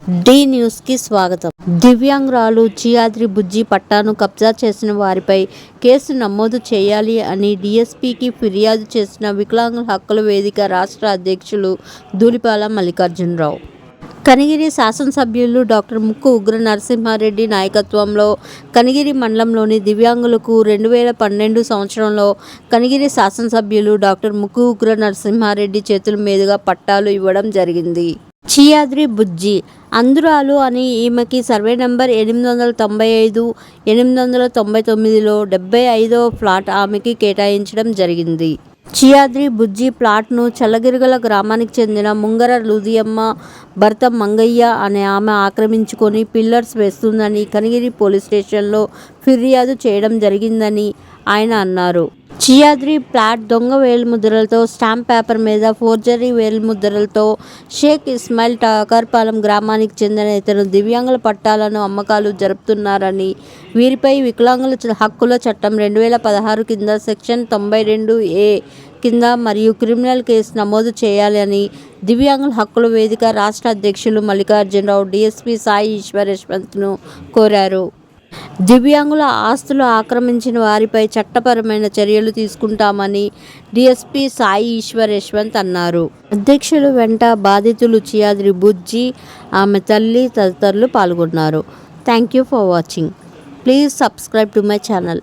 D న్యూస్కి స్వాగతం. దివ్యాంగురాలు చియాద్రి బుజ్జి పట్టాను కబ్జా చేసిన వారిపై కేసు నమోదు చేయాలి అని డీఎస్పీకి ఫిర్యాదు చేసిన వికలాంగుల హక్కుల వేదిక రాష్ట్ర అధ్యక్షులు ధూళిపాల మల్లికార్జునరావు. కనిగిరి శాసనసభ్యులు డాక్టర్ ముక్కు ఉగ్ర నరసింహారెడ్డి నాయకత్వంలో కనిగిరి మండలంలోని దివ్యాంగులకు 2012 సంవత్సరంలో కనిగిరి శాసనసభ్యులు డాక్టర్ ముక్కు ఉగ్ర నరసింహారెడ్డి చేతుల మీదుగా పట్టాలు ఇవ్వడం జరిగింది. చియాద్రి బుజ్జి అందురాలు అని ఈమెకి సర్వే నంబర్ 895, 899లో 75వ ఫ్లాట్ ఆమెకి కేటాయించడం జరిగింది. చియాద్రి బుజ్జి ప్లాట్ను చల్లగిరిగల గ్రామానికి చెందిన ముంగర లూదియమ్మ భర్త మంగయ్య అనే ఆమె ఆక్రమించుకొని పిల్లర్స్ వేస్తుందని కనిగిరి పోలీస్ స్టేషన్లో ఫిర్యాదు చేయడం జరిగిందని ఆయన అన్నారు. చియాద్రి ప్లాట్ దొంగ వేలిముద్రలతో, స్టాంప్ పేపర్ మీద ఫోర్జరీ వేలిముద్రలతో షేక్ ఇస్మాయిల్ టాకర్పాలెం గ్రామానికి చెందిన ఇతను దివ్యాంగుల పట్టాలను అమ్మకాలు జరుపుతున్నారని, వీరిపై వికలాంగుల హక్కుల చట్టం 2016 కింద సెక్షన్ 92A కింద మరియు క్రిమినల్ కేసు నమోదు చేయాలని దివ్యాంగుల హక్కుల వేదిక రాష్ట్ర అధ్యక్షులు మల్లికార్జునరావు డీఎస్పీ సాయి ఈశ్వర్ యశ్వంత్ను కోరారు. దివ్యాంగుల ఆస్తులు ఆక్రమించిన వారిపై చట్టపరమైన చర్యలు తీసుకుంటామని డీఎస్పీ సాయి ఈశ్వర్ యశ్వంత్ అన్నారు. అధ్యక్షులు వెంట బాధితులు చియాద్రి బుజ్జి, ఆమె తల్లి తదితరులు పాల్గొన్నారు. Thank you for watching. Please subscribe to my channel.